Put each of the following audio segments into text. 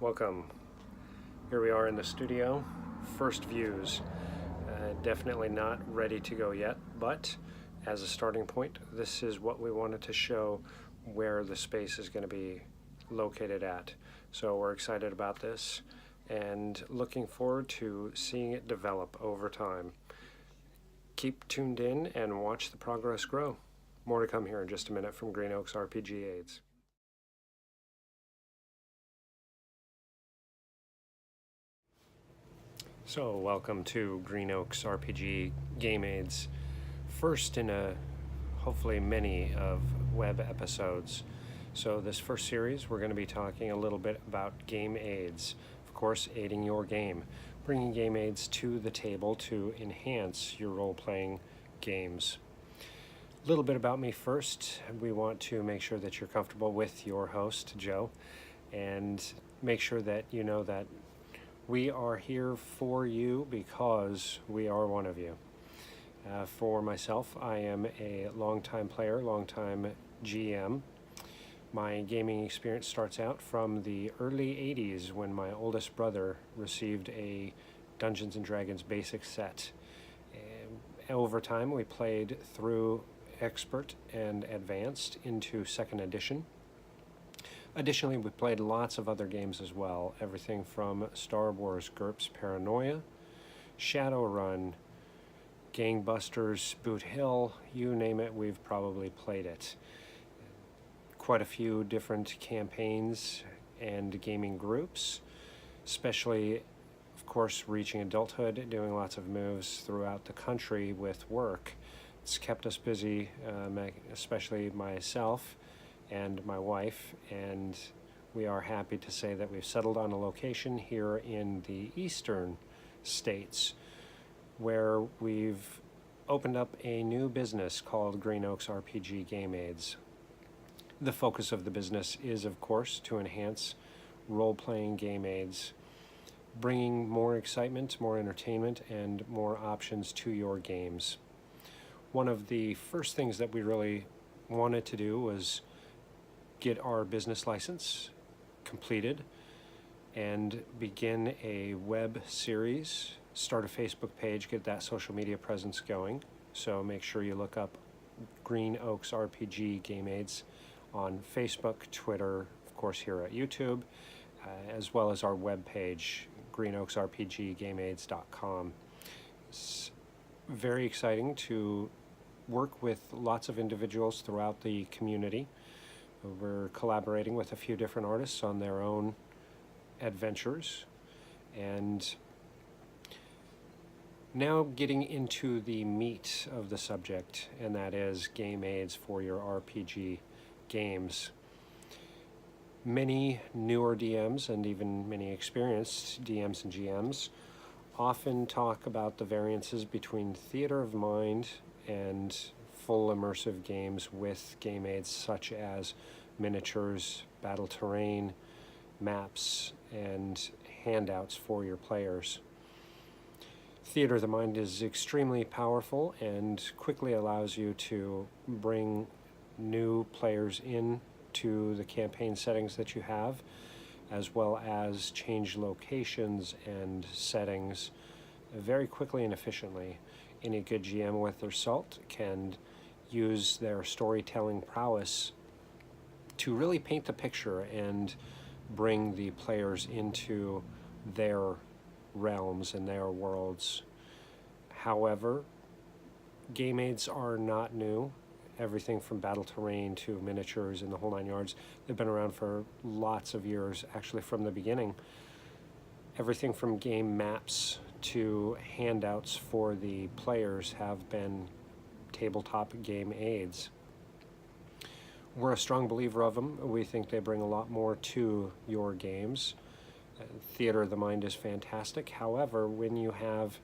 Welcome. Here we are in the studio. First views. Definitely not ready to go yet, but as a starting point, this is what we wanted to show where the space is going to be located at. So we're excited about this and looking forward to seeing it develop over time. Keep tuned in and watch the progress grow. More to come here in just a minute from GreenOakesRPGAids. So welcome to Green Oaks RPG Game Aids, first in a hopefully many of web episodes. So this first series we're going to be talking a little bit about game aids, of course aiding your game, bringing game aids to the table to enhance your role-playing games. A little bit about me first. We want to make sure that you're comfortable with your host, Joe, and make sure that you know that we are here for you because we are one of you. For myself, I am a longtime player, longtime GM. My gaming experience starts out from the early 80s when my oldest brother received a Dungeons & Dragons basic set. Over time, we played through Expert and Advanced into 2nd edition. Additionally, we played lots of other games as well, everything from Star Wars GURPS Paranoia, Shadowrun, Gangbusters, Boot Hill, you name it, we've probably played it. Quite a few different campaigns and gaming groups, especially, of course, reaching adulthood, doing lots of moves throughout the country with work. It's kept us busy, especially myself and my wife, and we are happy to say that we've settled on a location here in the eastern states where we've opened up a new business called Green Oaks RPG Game Aids. The focus of the business is, of course, to enhance role-playing game aids, bringing more excitement, more entertainment, and more options to your games. One of the first things that we really wanted to do was get our business license completed and begin a web series, start a Facebook page, get that social media presence going. So make sure you look up Green Oaks RPG Game Aids on Facebook, Twitter, of course here at YouTube, as well as our web page, GreenOakesRPGAids.com. It's very exciting to work with lots of individuals throughout the community. We're collaborating with a few different artists on their own adventures, and now getting into the meat of the subject, and that is game aids for your RPG games. Many newer DMs and even many experienced DMs and GMs often talk about the variances between theater of mind and full immersive games with game aids such as miniatures, battle terrain, maps, and handouts for your players. Theater of the mind is extremely powerful and quickly allows you to bring new players in to the campaign settings that you have, as well as change locations and settings very quickly and efficiently. Any good GM with their salt can use their storytelling prowess to really paint the picture and bring the players into their realms and their worlds. However, game aids are not new. Everything from battle terrain to miniatures and the whole 9 yards, they've been around for lots of years, actually from the beginning. Everything from game maps to handouts for the players have been tabletop game aids. We're a strong believer of them. We think they bring a lot more to your games. Theater of the mind is fantastic. However, when you have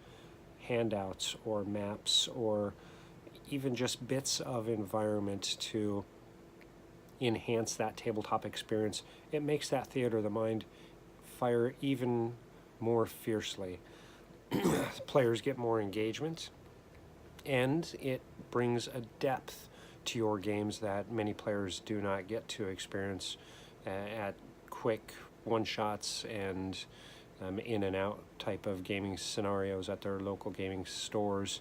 handouts or maps or even just bits of environment to enhance that tabletop experience, it makes that theater of the mind fire even more fiercely. Players get more engagement, and it brings a depth to your games that many players do not get to experience at quick one-shots and in and out type of gaming scenarios at their local gaming stores.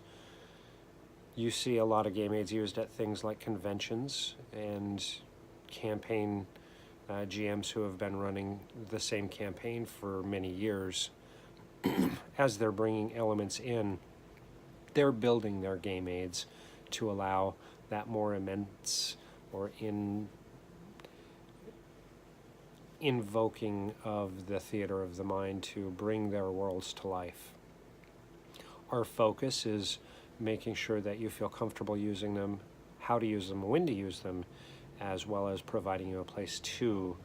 You see a lot of game aids used at things like conventions and campaign GMs who have been running the same campaign for many years. As they're bringing elements in, they're building their game aids to allow that more immense or invoking of the theater of the mind to bring their worlds to life. Our focus is making sure that you feel comfortable using them, how to use them, when to use them, as well as providing you a place to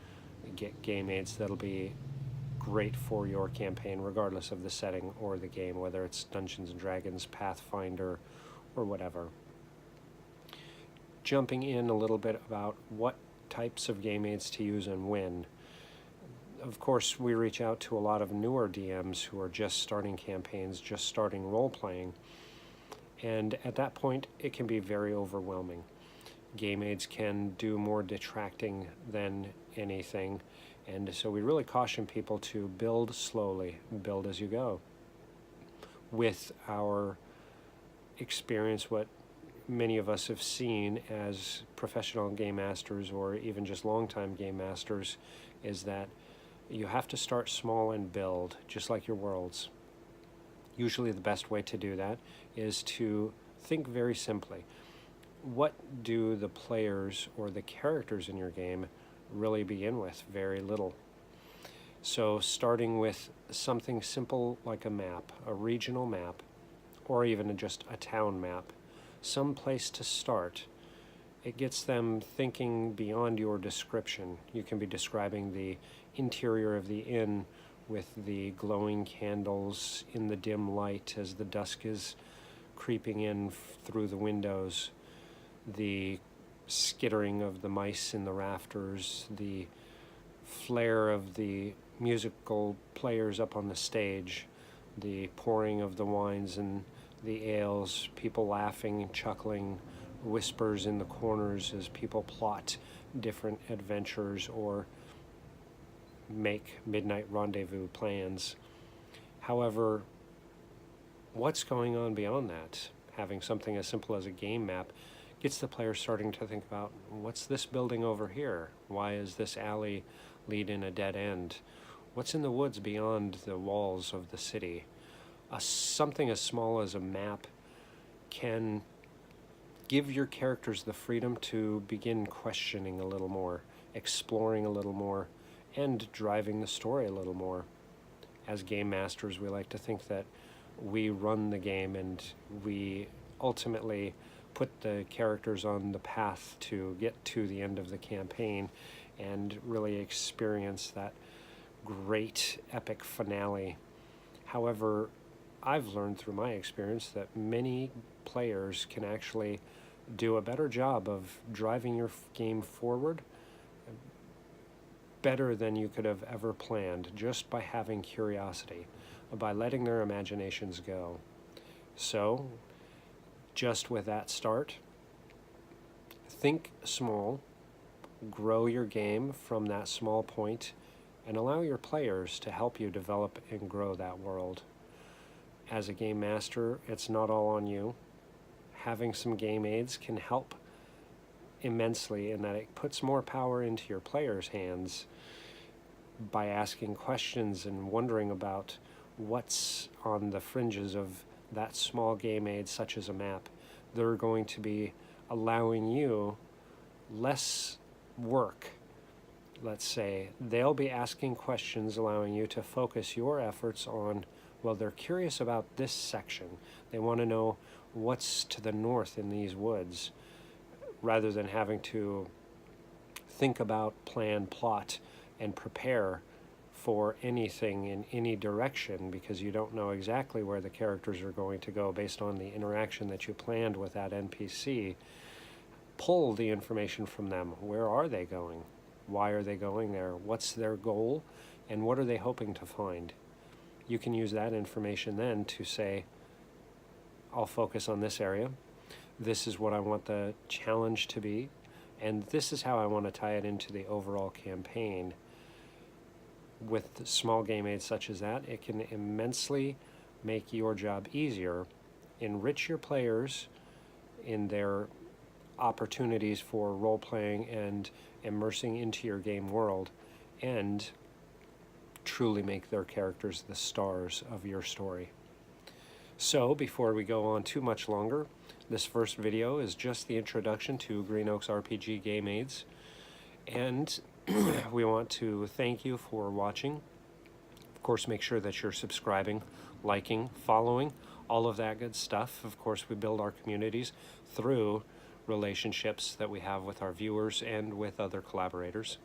get game aids that'll be great for your campaign, regardless of the setting or the game, whether it's Dungeons and Dragons, Pathfinder, or whatever. Jumping in a little bit about what types of game aids to use and when. Of course, we reach out to a lot of newer DMs who are just starting campaigns, just starting role-playing, and at that point, it can be very overwhelming. Game aids can do more detracting than anything, and so we really caution people to build slowly, build as you go. With our experience, what many of us have seen as professional game masters or even just longtime game masters is that you have to start small and build, just like your worlds. Usually the best way to do that is to think very simply. What do the players or the characters in your game really begin with? Very little. So starting with something simple like a map, a regional map, or even just a town map, some place to start. It gets them thinking beyond your description. You can be describing the interior of the inn with the glowing candles in the dim light as the dusk is creeping in through the windows, the skittering of the mice in the rafters, the flare of the musical players up on the stage, the pouring of the wines and the ales, people laughing, chuckling, whispers in the corners as people plot different adventures or make midnight rendezvous plans. However, what's going on beyond that? Having something as simple as a game map gets the player starting to think about, what's this building over here? Why is this alley lead in a dead end? What's in the woods beyond the walls of the city? Something as small as a map can give your characters the freedom to begin questioning a little more, exploring a little more, and driving the story a little more. As game masters, we like to think that we run the game and we ultimately put the characters on the path to get to the end of the campaign and really experience that great epic finale. However, I've learned through my experience that many players can actually do a better job of driving your game forward better than you could have ever planned just by having curiosity, by letting their imaginations go. So, just with that start, think small, grow your game from that small point, and allow your players to help you develop and grow that world. As a game master, it's not all on you. Having some game aids can help immensely in that it puts more power into your players' hands by asking questions and wondering about what's on the fringes of that small game aid, such as a map. They're going to be allowing you less work. Let's say they'll be asking questions, allowing you to focus your efforts on, well, they're curious about this section. They want to know what's to the north in these woods, rather than having to think about, plan, plot, and prepare for anything in any direction because you don't know exactly where the characters are going to go based on the interaction that you planned with that NPC. Pull the information from them. Where are they going? Why are they going there? What's their goal? And what are they hoping to find? You can use that information then to say, I'll focus on this area. This is what I want the challenge to be. And this is how I want to tie it into the overall campaign. with small game aids such as that, it can immensely make your job easier, enrich your players in their opportunities for role-playing and immersing into your game world, and truly make their characters the stars of your story. So, before we go on too much longer, this first video is just the introduction to GreenOakesRPGAids, and we want to thank you for watching. Of course, make sure that you're subscribing, liking, following, all of that good stuff. Of course, we build our communities through relationships that we have with our viewers and with other collaborators.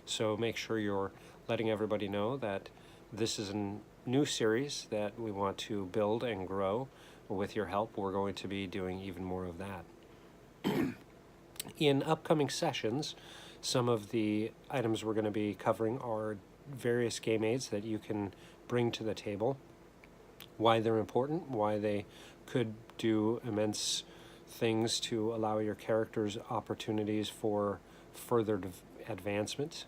So make sure you're letting everybody know that this is a new series that we want to build and grow. With your help, we're going to be doing even more of that. In upcoming sessions, some of the items we're going to be covering are various game aids that you can bring to the table, why they're important, why they could do immense things to allow your characters opportunities for further advancement,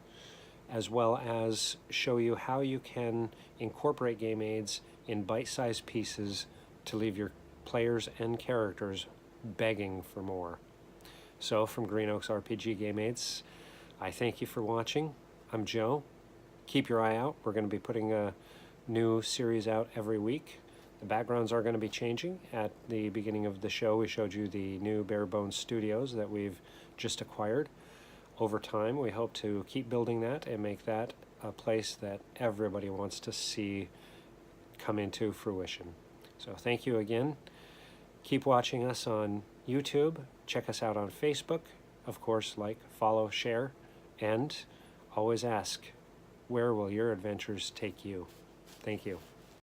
as well as show you how you can incorporate game aids in bite-sized pieces to leave your players and characters begging for more. So from GreenOakesRPGAids, I thank you for watching. I'm Joe. Keep your eye out. We're going to be putting a new series out every week. The backgrounds are going to be changing. At the beginning of the show, we showed you the new Bare Bones Studios that we've just acquired. Over time, we hope to keep building that and make that a place that everybody wants to see come into fruition. So thank you again. Keep watching us on YouTube. Check us out on Facebook. Of course, like, follow, share, and always ask, where will your adventures take you? Thank you.